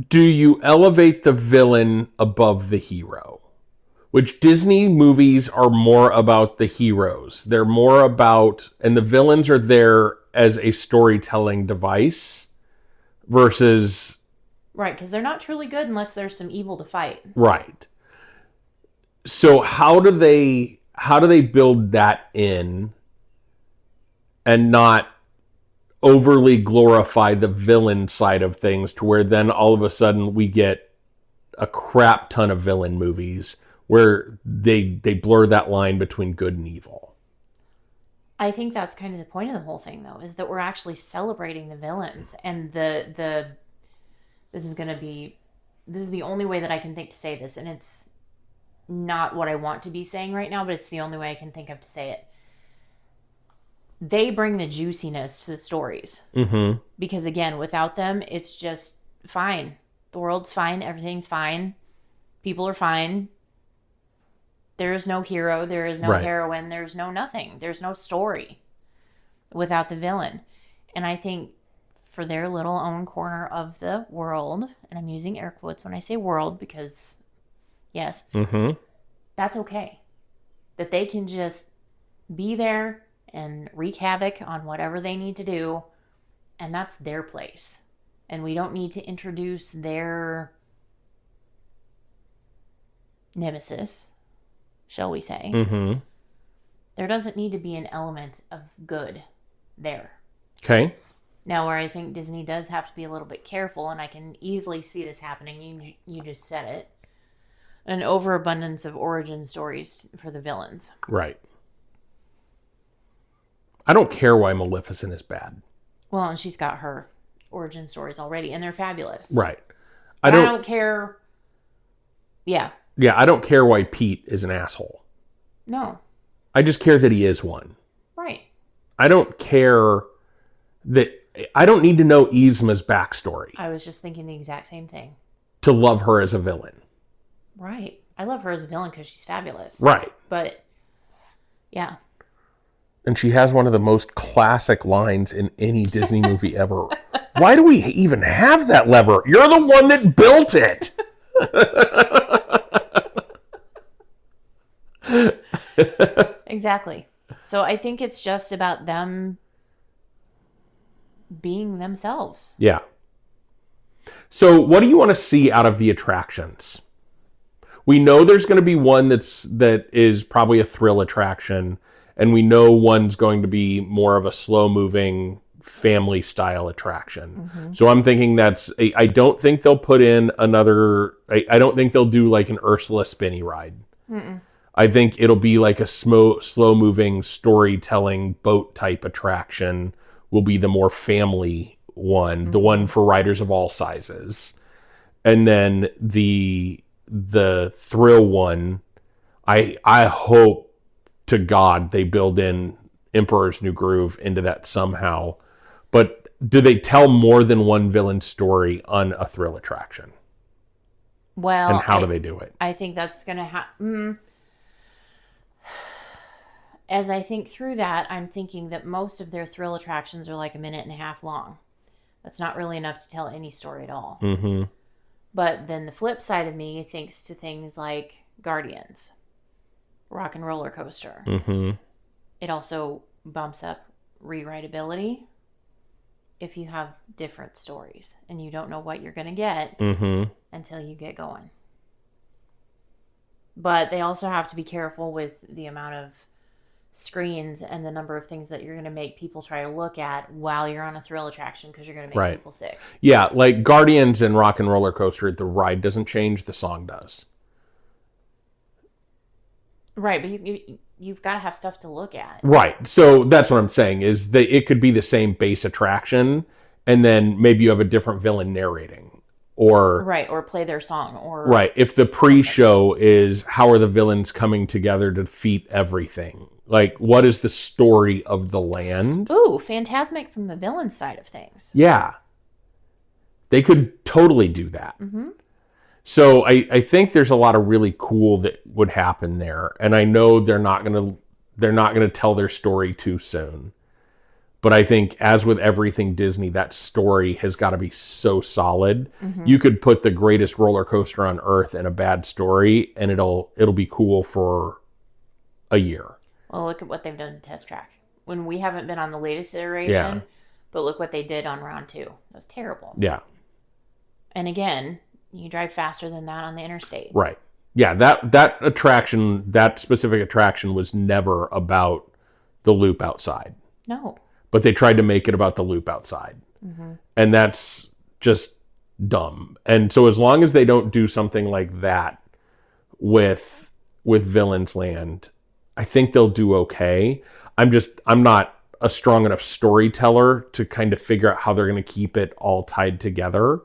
do you elevate the villain above the hero? Which Disney movies are more about the heroes. They're more about, and the villains are there as a storytelling device versus... Right, because they're not truly good unless there's some evil to fight. Right. So how do they build that in and not overly glorify the villain side of things to where then all of a sudden we get a crap ton of villain movies where they blur that line between good and evil? I think that's kind of the point of the whole thing, though, is that we're actually celebrating the villains. And this is the only way that I can think to say this, and it's not what I want to be saying right now, but it's the only way I can think of to say it. They bring the juiciness to the stories. Mm-hmm. Because again, without them, it's just fine. The world's fine. Everything's fine. People are fine. There is no hero. There is no heroine. There's no nothing. There's no story without the villain. And I think for their little own corner of the world, and I'm using air quotes when I say world because, yes, that's okay. That they can just be there and wreak havoc on whatever they need to do, and that's their place. And we don't need to introduce their nemesis, shall we say. Mm-hmm. There doesn't need to be an element of good there. Okay. Now, where I think Disney does have to be a little bit careful, and I can easily see this happening, you just said it, an overabundance of origin stories for the villains. Right. I don't care why Maleficent is bad. Well, and she's got her origin stories already, and they're fabulous. Right. I don't care. Yeah. Yeah, I don't care why Pete is an asshole. No. I just care that he is one. Right. I don't care that... I don't need to know Yzma's backstory. I was just thinking the exact same thing. To love her as a villain. Right. I love her as a villain because she's fabulous. Right. But, yeah. And she has one of the most classic lines in any Disney movie ever. Why do we even have that lever? You're the one that built it. Exactly. So I think it's just about them being themselves. Yeah. So what do you want to see out of the attractions? We know there's going to be one that is probably a thrill attraction, and we know one's going to be more of a slow-moving family style attraction. Mm-hmm. So I'm thinking I don't think they'll put in another... I don't think they'll do like an Ursula spinny ride. Mm-mm. I think it'll be like a slow-moving storytelling boat type attraction will be the more family one, mm-hmm. the one for riders of all sizes. And then the thrill one, I hope to God they build in Emperor's New Groove into that somehow. But do they tell more than one villain story on a thrill attraction? Well, and how do they do it? I think that's going to happen. As I think through that, I'm thinking that most of their thrill attractions are like a minute and a half long. That's not really enough to tell any story at all. Mm-hmm. But then the flip side of me thinks to things like Guardians, Rock and Roller Coaster. Mm-hmm. It also bumps up rewritability if you have different stories and you don't know what you're going to get until you get going. But they also have to be careful with the amount of screens and the number of things that you're going to make people try to look at while you're on a thrill attraction, because you're going to make people sick. Yeah, like Guardians and Rock and Roller Coaster, the ride doesn't change, the song does. Right, but you've got to have stuff to look at. Right, so that's what I'm saying, is that it could be the same base attraction, and then maybe you have a different villain narrating. Or play their song. Right, if the pre-show is how are the villains coming together to defeat everything? Like, what is the story of the land? Ooh, Fantasmic from the villain side of things. Yeah. They could totally do that. Mm-hmm. So I think there's a lot of really cool that would happen there. And I know they're not gonna tell their story too soon. But I think, as with everything Disney, that story has got to be so solid. Mm-hmm. You could put the greatest roller coaster on earth in a bad story, and it'll be cool for a year. Well, look at what they've done to Test Track. When we haven't been on the latest iteration, but look what they did on round 2. That was terrible. Yeah. And again, you drive faster than that on the interstate. Right. Yeah, that attraction, that specific attraction was never about the loop outside. No. But they tried to make it about the loop outside. Mm-hmm. And that's just dumb. And so as long as they don't do something like that with Villains Land, I think they'll do okay. I'm not a strong enough storyteller to kind of figure out how they're going to keep it all tied together.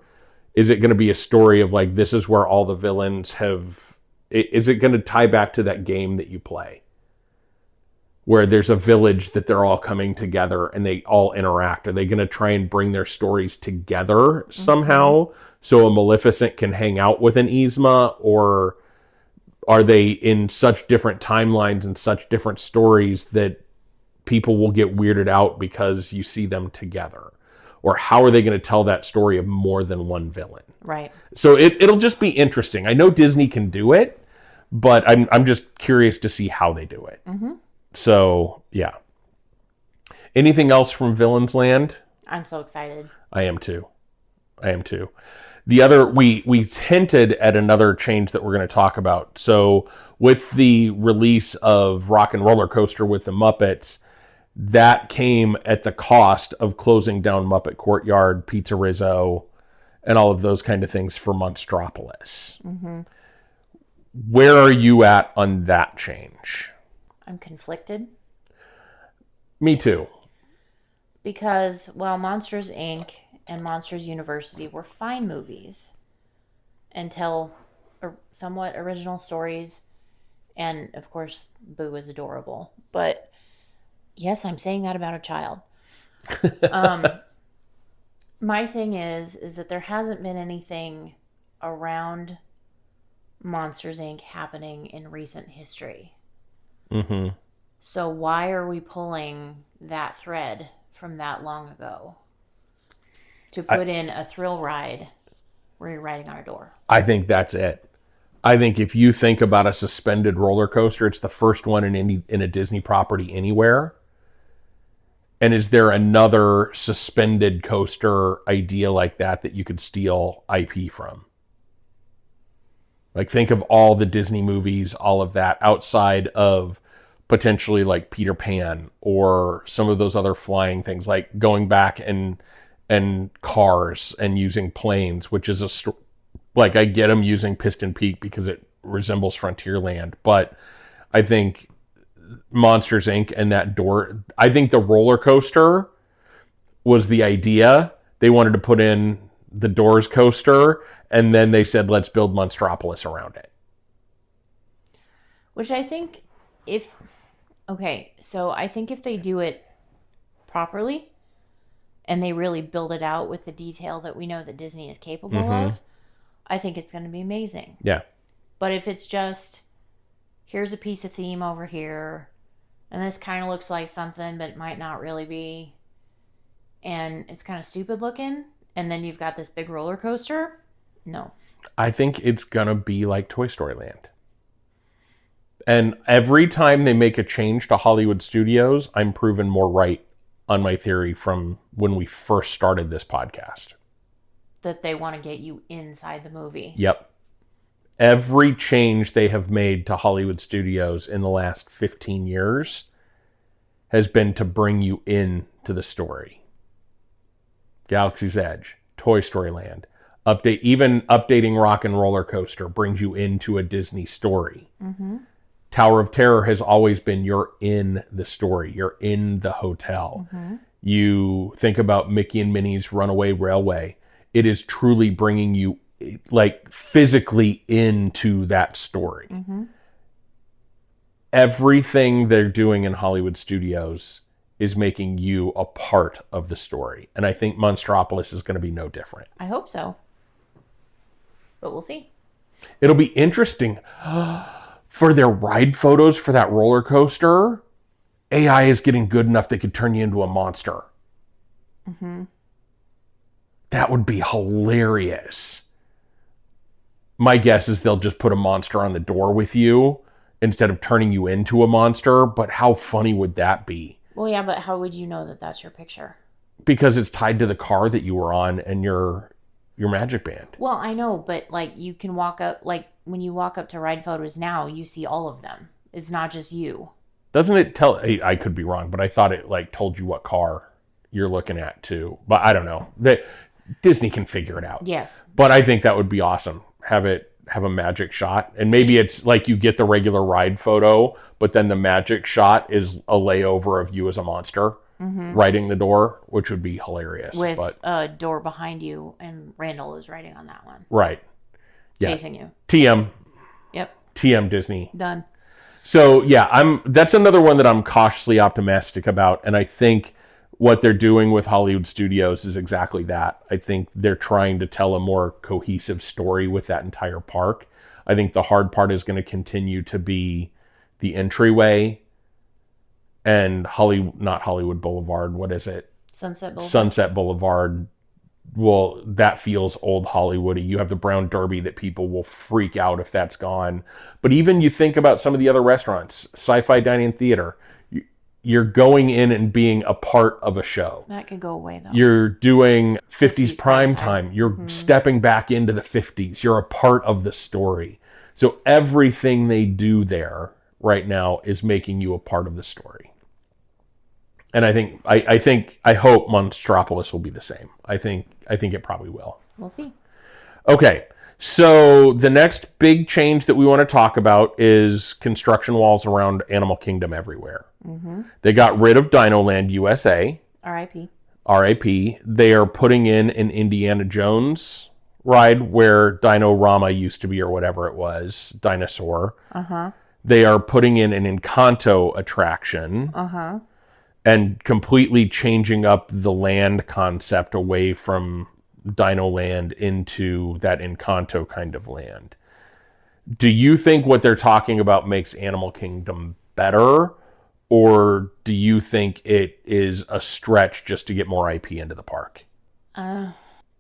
Is it going to be a story of like, this is where all the villains have... Is it going to tie back to that game that you play, where there's a village that they're all coming together and they all interact? Are they going to try and bring their stories together somehow so a Maleficent can hang out with an Yzma? Or are they in such different timelines and such different stories that people will get weirded out because you see them together? Or how are they going to tell that story of more than one villain? Right. So it'll just be interesting. I know Disney can do it, but I'm just curious to see how they do it. Mm-hmm. So, yeah. Anything else from Villains Land? I'm so excited. I am too. The other, we hinted at another change that we're going to talk about. So, with the release of Rock and Roller Coaster with the Muppets, that came at the cost of closing down Muppet Courtyard, Pizza Rizzo, and all of those kind of things for Monstropolis. Mm-hmm. Where are you at on that change? I'm conflicted. Me too. Because while Monsters, Inc. and Monsters University were fine movies and tell somewhat original stories, and of course, Boo is adorable. But yes, I'm saying that about a child. My thing is that there hasn't been anything around Monsters, Inc. happening in recent history. Mm-hmm. So why are we pulling that thread from that long ago to put in a thrill ride where you're riding on a door? I think that's it. I think if you think about a suspended roller coaster, it's the first one in a Disney property anywhere. And is there another suspended coaster idea like that you could steal IP from? Like, think of all the Disney movies, all of that, outside of potentially like Peter Pan or some of those other flying things, like going back and Cars and using planes, which is like, I get them using Piston Peak because it resembles Frontierland, but I think Monsters Inc. and that door, I think the roller coaster was the idea. They wanted to put in the Doors coaster, and then they said, let's build Monstropolis around it. Which I think I think if they do it properly and they really build it out with the detail that we know that Disney is capable of, I think it's going to be amazing. Yeah. But if it's just, here's a piece of theme over here, and this kind of looks like something, but it might not really be, and it's kind of stupid looking, and then you've got this big roller coaster. No. I think it's going to be like Toy Story Land. And every time they make a change to Hollywood Studios, I'm proven more right on my theory from when we first started this podcast. That they want to get you inside the movie. Yep. Every change they have made to Hollywood Studios in the last 15 years has been to bring you in to the story. Galaxy's Edge, Toy Story Land, even updating Rock and Roller Coaster brings you into a Disney story. Mm-hmm. Tower of Terror has always been you're in the story. You're in the hotel. Mm-hmm. You think about Mickey and Minnie's Runaway Railway. It is truly bringing you like physically into that story. Mm-hmm. Everything they're doing in Hollywood Studios is making you a part of the story. And I think Monstropolis is going to be no different. I hope so. But we'll see. It'll be interesting. For their ride photos for that roller coaster, AI is getting good enough they could turn you into a monster. Mm-hmm. That would be hilarious. My guess is they'll just put a monster on the door with you instead of turning you into a monster. But how funny would that be? Well, yeah, but how would you know that that's your picture? Because it's tied to the car that you were on and your magic band. Well, I know, but like you can walk up, like when you walk up to ride photos now, you see all of them. It's not just you. Doesn't it tell? I could be wrong, but I thought it like told you what car you're looking at too. But I don't know. Disney can figure it out. Yes. But I think that would be awesome. Have a magic shot, and maybe it's like you get the regular ride photo, but then the magic shot is a layover of you as a monster. Mm-hmm. Riding the door, which would be hilarious. With a door behind you, and Randall is riding on that one. Right. Chasing you. TM. Yep. TM Disney. Done. So yeah, that's another one that I'm cautiously optimistic about, and I think what they're doing with Hollywood Studios is exactly that. I think they're trying to tell a more cohesive story with that entire park. I think the hard part is going to continue to be the entryway and not Hollywood Boulevard. What is it? Sunset Boulevard. Sunset Boulevard. Well, that feels old Hollywoody. You have the Brown Derby that people will freak out if that's gone. But even you think about some of the other restaurants, Sci-Fi Dining Theater, you're going in and being a part of a show. That could go away, though. You're doing 50s prime time. You're stepping back into the 50s. You're a part of the story. So everything they do there right now is making you a part of the story. And I hope Monstropolis will be the same. I think it probably will. We'll see. Okay, so the next big change that we want to talk about is construction walls around Animal Kingdom everywhere. Mm-hmm. They got rid of Dino Land USA. R.I.P. R.I.P. They are putting in an Indiana Jones ride where Dino-Rama used to be, or whatever it was, dinosaur. Uh-huh. They are putting in an Encanto attraction. Uh-huh. And completely changing up the land concept away from Dino Land into that Encanto kind of land. Do you think what they're talking about makes Animal Kingdom better? Or do you think it is a stretch just to get more IP into the park?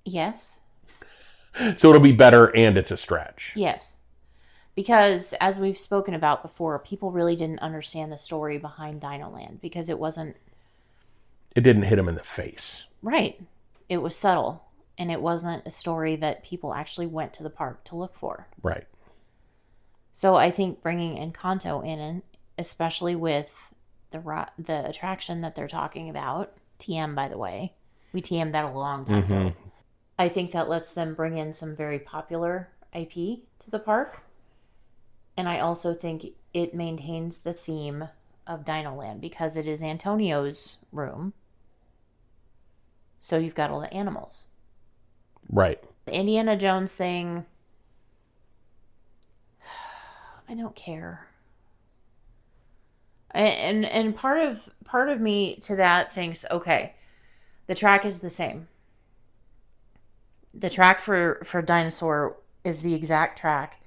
Yes. So it'll be better and it's a stretch. Yes. Because, as we've spoken about before, people really didn't understand the story behind Dino Land because it wasn't... It didn't hit them in the face. Right. It was subtle, and it wasn't a story that people actually went to the park to look for. Right. So I think bringing Encanto in, especially with the attraction that they're talking about, TM, by the way. We TM'd that a long time ago. I think that lets them bring in some very popular IP to the park. And I also think it maintains the theme of Dino Land because it is Antonio's room. So you've got all the animals. Right. The Indiana Jones thing, I don't care. And part of me to that thinks, okay, the track is the same. The track for Dinosaur is the exact track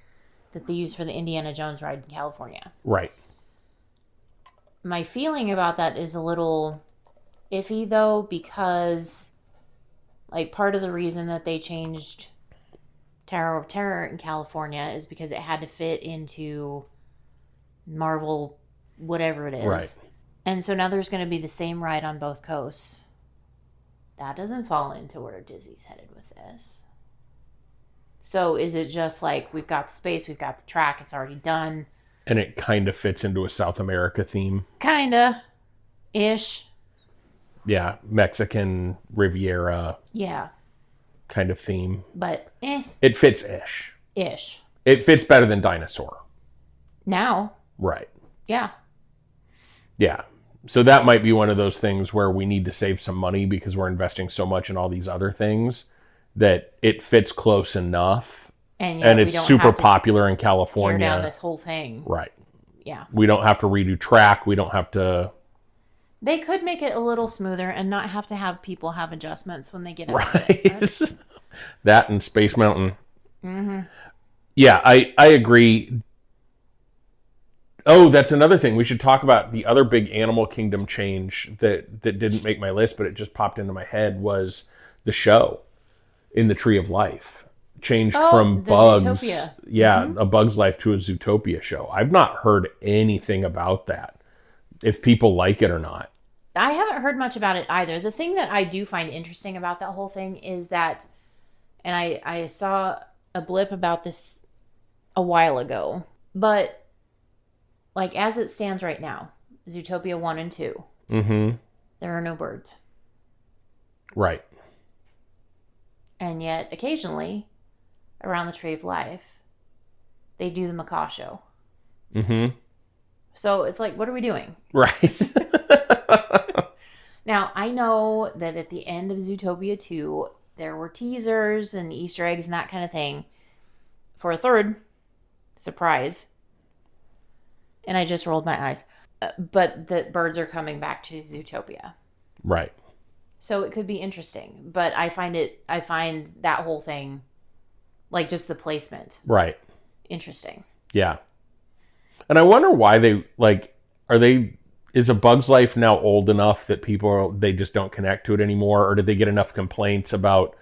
that they use for the Indiana Jones ride in California. Right. My feeling about that is a little iffy though, because like part of the reason that they changed Tower of Terror in California is because it had to fit into Marvel, whatever it is. Right. And so now there's going to be the same ride on both coasts. That doesn't fall into where Disney's headed with this. So is it just like we've got the space, we've got the track, it's already done? And it kind of fits into a South America theme. Kinda. Ish. Yeah, Mexican Riviera. Yeah. Kind of theme. But It fits ish. Ish. It fits better than Dinosaur. Now. Right. Yeah. Yeah. So that might be one of those things where we need to save some money because we're investing so much in all these other things that it fits close enough. And it's super popular in California. Tear down this whole thing. Right. Yeah. We don't have to redo track. We don't have to... They could make it a little smoother and not have to have people have adjustments when they get out right. of it. That and Space Mountain. Mm-hmm. Yeah, I agree. Oh, that's another thing. We should talk about the other big Animal Kingdom change that didn't make my list, but it just popped into my head was the show in the Tree of Life. Changed from Bugs. Zootopia. Yeah, Mm-hmm. A Bug's Life to a Zootopia show. I've not heard anything about that. If people like it or not. I haven't heard much about it either. The thing that I do find interesting about that whole thing is that, and I saw a blip about this a while ago, but like as it stands right now, Zootopia 1 and 2, mm-hmm. there are no birds. Right. And yet occasionally around the Tree of Life, they do the macaw show. Mm-hmm. So it's like, what are we doing? Right. Now, I know that at the end of Zootopia 2, there were teasers and Easter eggs and that kind of thing for a third surprise. And I just rolled my eyes. But the birds are coming back to Zootopia. Right. So it could be interesting. But I find that whole thing, like just the placement. Right. Interesting. Yeah. And I wonder why is A Bug's Life now old enough that they just don't connect to it anymore? Or did they get enough complaints about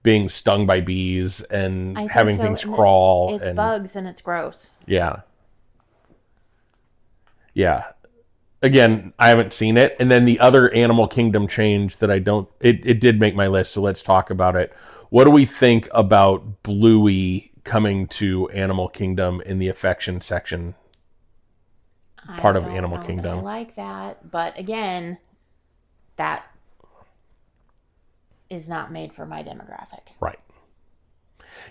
being stung by bees and having things crawl? It's bugs and it's gross. Yeah. Yeah. Again, I haven't seen it. And then the other Animal Kingdom change that it did make my list, so let's talk about it. What do we think about Bluey coming to Animal Kingdom in the affection section? Part of Animal Kingdom. I like that, but again, that is not made for my demographic. Right.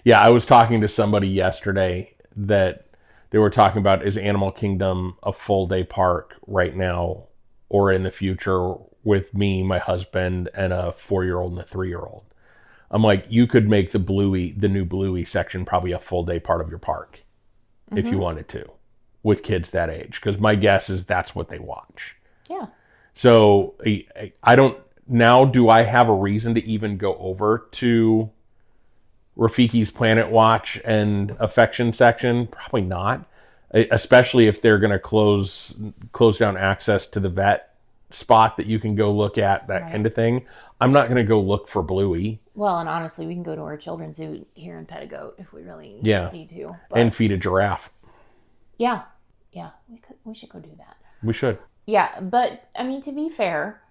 Yeah, I was talking to somebody yesterday that they were talking about, is Animal Kingdom a full day park right now or in the future with me, my husband, and a 4-year-old and a 3-year-old? I'm like, you could make the new Bluey section probably a full day part of your park if you wanted to. With kids that age, because my guess is that's what they watch. Yeah. So I don't now. Do I have a reason to even go over to Rafiki's Planet Watch and Affection section? Probably not. Especially if they're going to close down access to the vet spot that you can go look at, that kind of thing. I'm not going to go look for Bluey. Well, and honestly, we can go to our children's zoo here and pet a goat if we really need to. But... And feed a giraffe. Yeah. Yeah, we should go do that. We should. Yeah, but I mean, to be fair,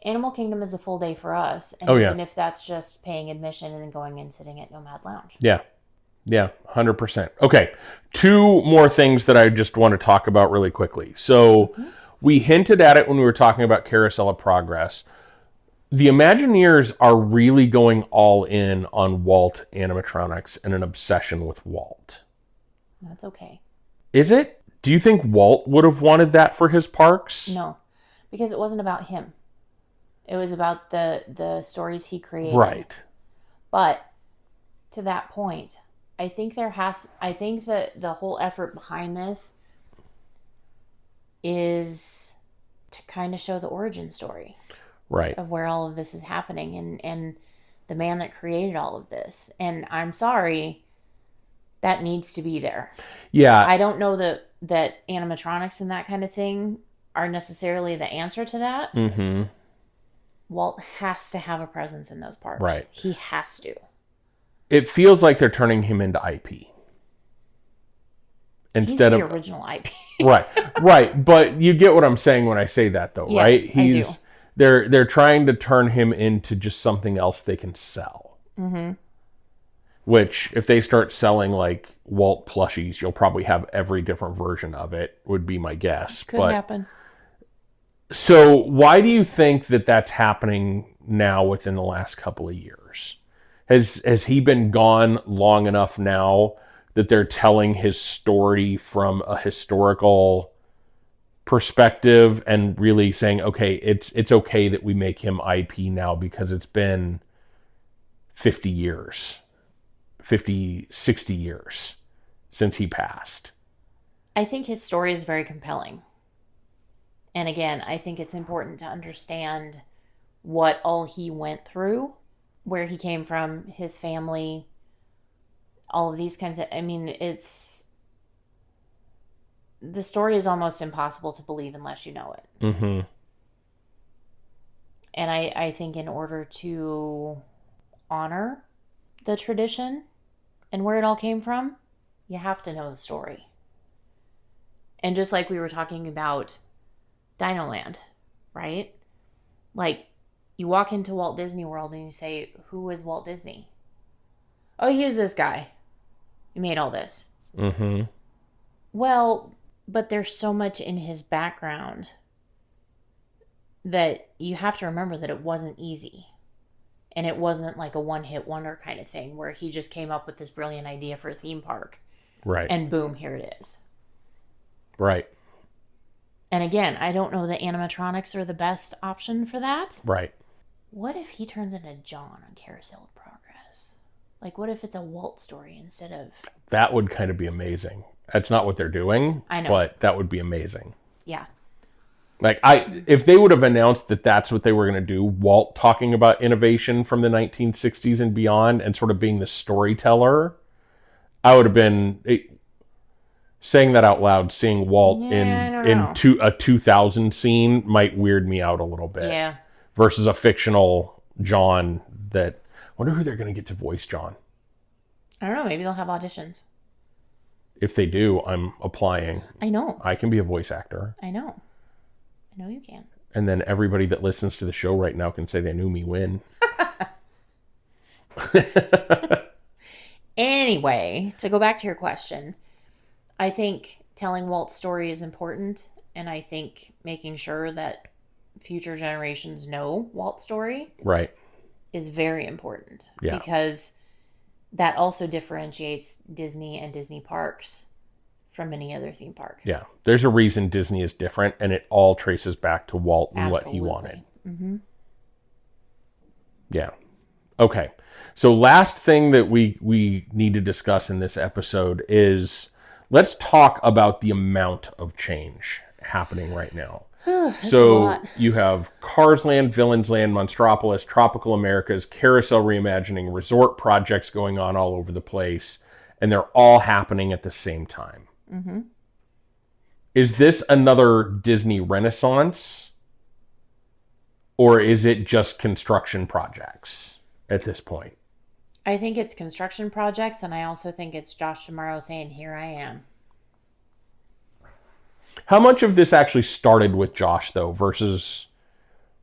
Animal Kingdom is a full day for us. And even if that's just paying admission and then going and sitting at Nomad Lounge. Yeah. Yeah, 100%. Okay, 2 more things that I just want to talk about really quickly. So we hinted at it when we were talking about Carousel of Progress. The Imagineers are really going all in on Walt animatronics and an obsession with Walt. That's okay. Is it? Do you think Walt would have wanted that for his parks? No, because it wasn't about him. It was about the stories he created. Right. But to that point, I think that the whole effort behind this is to kind of show the origin story. Right. Of where all of this is happening and the man that created all of this. And I'm sorry, that needs to be there. Yeah. I don't know that animatronics and that kind of thing are necessarily the answer to that. Mm-hmm. Walt has to have a presence in those parks. Right. He has to. It feels like they're turning him into IP. Instead He's the of original IP. right. But you get what I'm saying when I say that, though, right? Yes, I do. They're trying to turn him into just something else they can sell. Mm-hmm. Which, if they start selling like Walt plushies, you'll probably have every different version of it. Would be my guess. Could happen. So, why do you think that that's happening now within the last couple of years? Has he been gone long enough now that they're telling his story from a historical perspective and really saying, okay, it's okay that we make him IP now because it's been 50 years, 50, 60 years since he passed? I think his story is very compelling. And again, I think it's important to understand what all he went through, where he came from, his family, all of these kinds of... I mean, the story is almost impossible to believe unless you know it. Mm-hmm. And I think in order to honor the tradition and where it all came from, you have to know the story. And just like we were talking about Dino Land, right? Like, you walk into Walt Disney World and you say, who is Walt Disney? Oh, he is this guy. He made all this. Mm-hmm. Well, but there's so much in his background that you have to remember that it wasn't easy. And it wasn't like a one-hit wonder kind of thing where he just came up with this brilliant idea for a theme park. Right. And boom, here it is. Right. And again, I don't know that animatronics are the best option for that. Right. What if he turns into John on Carousel of Progress? Like, what if it's a Walt story instead of... That would kind of be amazing. That's not what they're doing. I know. But that would be amazing. Yeah. Like, if they would have announced that that's what they were going to do, Walt talking about innovation from the 1960s and beyond and sort of being the storyteller, I would have been... saying that out loud, seeing Walt in a 2000 scene might weird me out a little bit. Yeah. Versus a fictional John that... I wonder who they're going to get to voice John. I don't know. Maybe they'll have auditions. If they do, I'm applying. I know. I can be a voice actor. I know. I know you can. And then everybody that listens to the show right now can say they knew me win. Anyway, to go back to your question, I think telling Walt's story is important. And I think making sure that future generations know Walt's story right. is very important. Yeah. Because that also differentiates Disney and Disney parks from any other theme park. Yeah. There's a reason Disney is different, and it all traces back to Walt and what he wanted. Mm-hmm. Yeah. Okay. So last thing that we need to discuss in this episode is let's talk about the amount of change happening right now. So you have Cars Land, Villains Land, Monstropolis, Tropical Americas, Carousel Reimagining, resort projects going on all over the place, and they're all happening at the same time. Mm-hmm. Is this another Disney Renaissance, or is it just construction projects at this point? I think it's construction projects, and I also think it's Josh D'Amaro saying, here I am. How much of this actually started with Josh, though, versus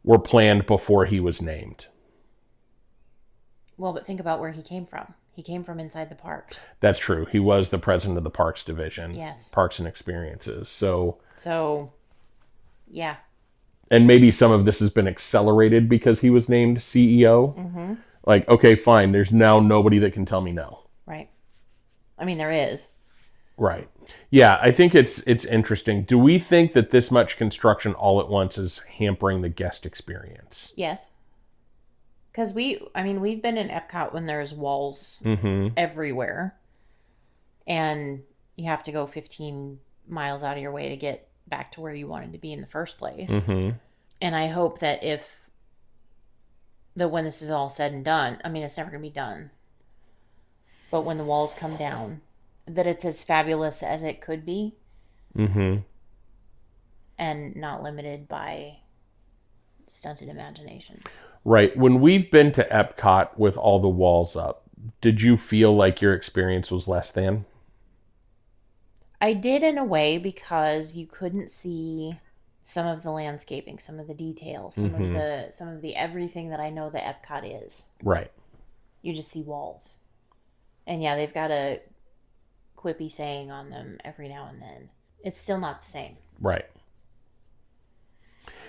were planned before he was named? Well, but think about where he came from. He came from inside the parks. That's true. He was the president of the Parks Division. Yes. Parks and Experiences. So, yeah. And maybe some of this has been accelerated because he was named CEO. Mm-hmm. Like, okay, fine. There's now nobody that can tell me no. Right. I mean, there is. Right. Yeah, I think it's interesting. Do we think that this much construction all at once is hampering the guest experience? Yes. Because we've been in Epcot when there's walls everywhere. And you have to go 15 miles out of your way to get back to where you wanted to be in the first place. Mm-hmm. And I hope that when this is all said and done, I mean, it's never going to be done. But when the walls come down, that it's as fabulous as it could be. Mm-hmm. And not limited by stunted imaginations. Right. When we've been to Epcot with all the walls up, did you feel like your experience was less than? I did in a way, because you couldn't see some of the landscaping, some of the details, some of the everything that I know that Epcot is. Right. You just see walls. And yeah, they've got a quippy saying on them every now and then. It's still not the same. Right.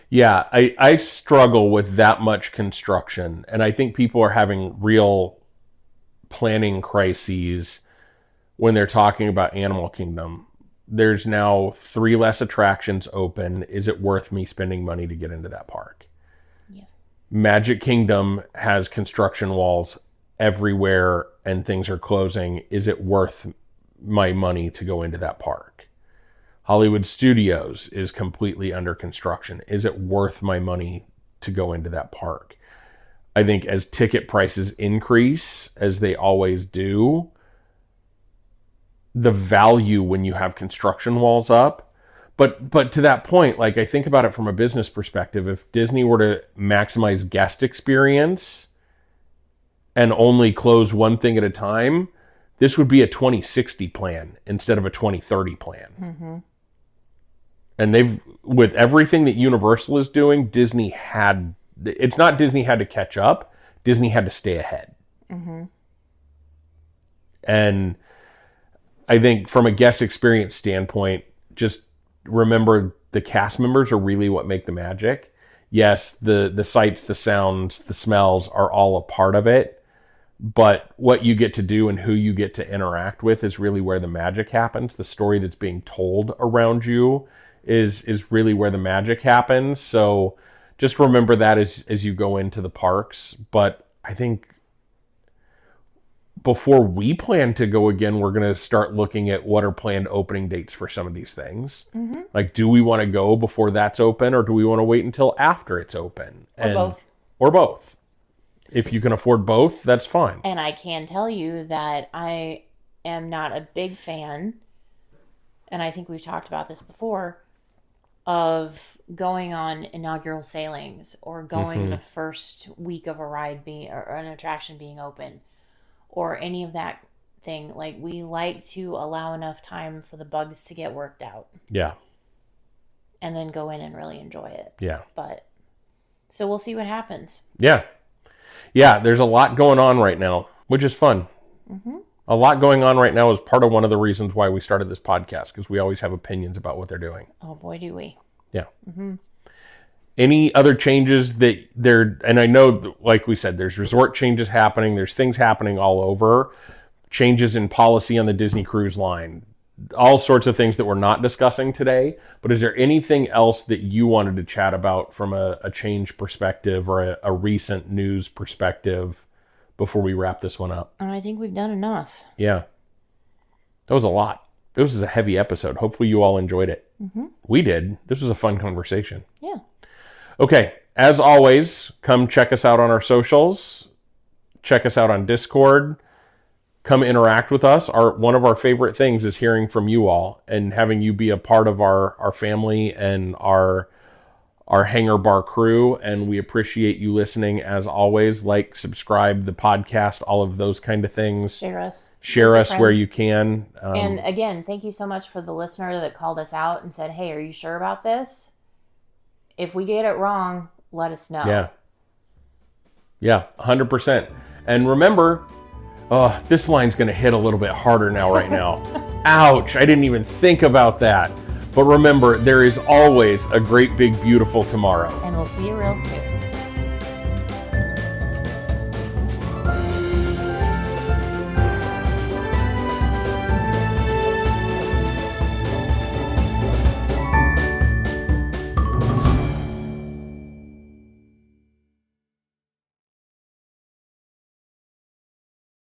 Yeah, I struggle with that much construction, and I think people are having real planning crises when they're talking about Animal Kingdom. There's now 3 less attractions open. Is it worth me spending money to get into that park? Yes. Magic Kingdom has construction walls everywhere and things are closing. Is it worth my money to go into that park? Hollywood Studios is completely under construction. Is it worth my money to go into that park? I think as ticket prices increase, as they always do, the value when you have construction walls up. But to that point, like, I think about it from a business perspective. If Disney were to maximize guest experience and only close one thing at a time, this would be a 2060 plan instead of a 2030 plan. Mm-hmm. And with everything that Universal is doing, it's not Disney had to catch up, Disney had to stay ahead. Mm-hmm. And I think from a guest experience standpoint, just remember the cast members are really what make the magic. Yes, the sights, the sounds, the smells are all a part of it, but what you get to do and who you get to interact with is really where the magic happens. The story that's being told around you is really where the magic happens. So just remember that as you go into the parks. But I think before we plan to go again, we're going to start looking at what are planned opening dates for some of these things. Mm-hmm. Like, do we want to go before that's open, or do we want to wait until after it's open? Both. Or both. If you can afford both, that's fine. And I can tell you that I am not a big fan, and I think we've talked about this before, of going on inaugural sailings or going the first week of a ride or an attraction being open or any of that thing. Like, we like to allow enough time for the bugs to get worked out. Yeah. And then go in and really enjoy it. Yeah. But so we'll see what happens. Yeah. Yeah, there's a lot going on right now, which is fun. Mm-hmm. A lot going on right now is part of one of the reasons why we started this podcast, because we always have opinions about what they're doing. Oh, boy, do we. Yeah. Mm-hmm. Any other changes that and I know, like we said, there's resort changes happening. There's things happening all over. Changes in policy on the Disney Cruise Line. All sorts of things that we're not discussing today. But is there anything else that you wanted to chat about from a change perspective or a recent news perspective before we wrap this one up? I think we've done enough. Yeah. That was a lot. This was a heavy episode. Hopefully you all enjoyed it. Mm-hmm. We did. This was a fun conversation. Yeah. Okay. As always, come check us out on our socials. Check us out on Discord. Come interact with us. One of our favorite things is hearing from you all and having you be a part of our family and our Hangar Bar crew. And we appreciate you listening as always. Like, subscribe the podcast, all of those kind of things. Share us. Share us where you can. And again, thank you so much for the listener that called us out and said, hey, are you sure about this? If we get it wrong, let us know. Yeah. Yeah, 100%. And remember, this line's going to hit a little bit harder right now. Ouch, I didn't even think about that. But remember, there is always a great, big, beautiful tomorrow. And we'll see you real soon.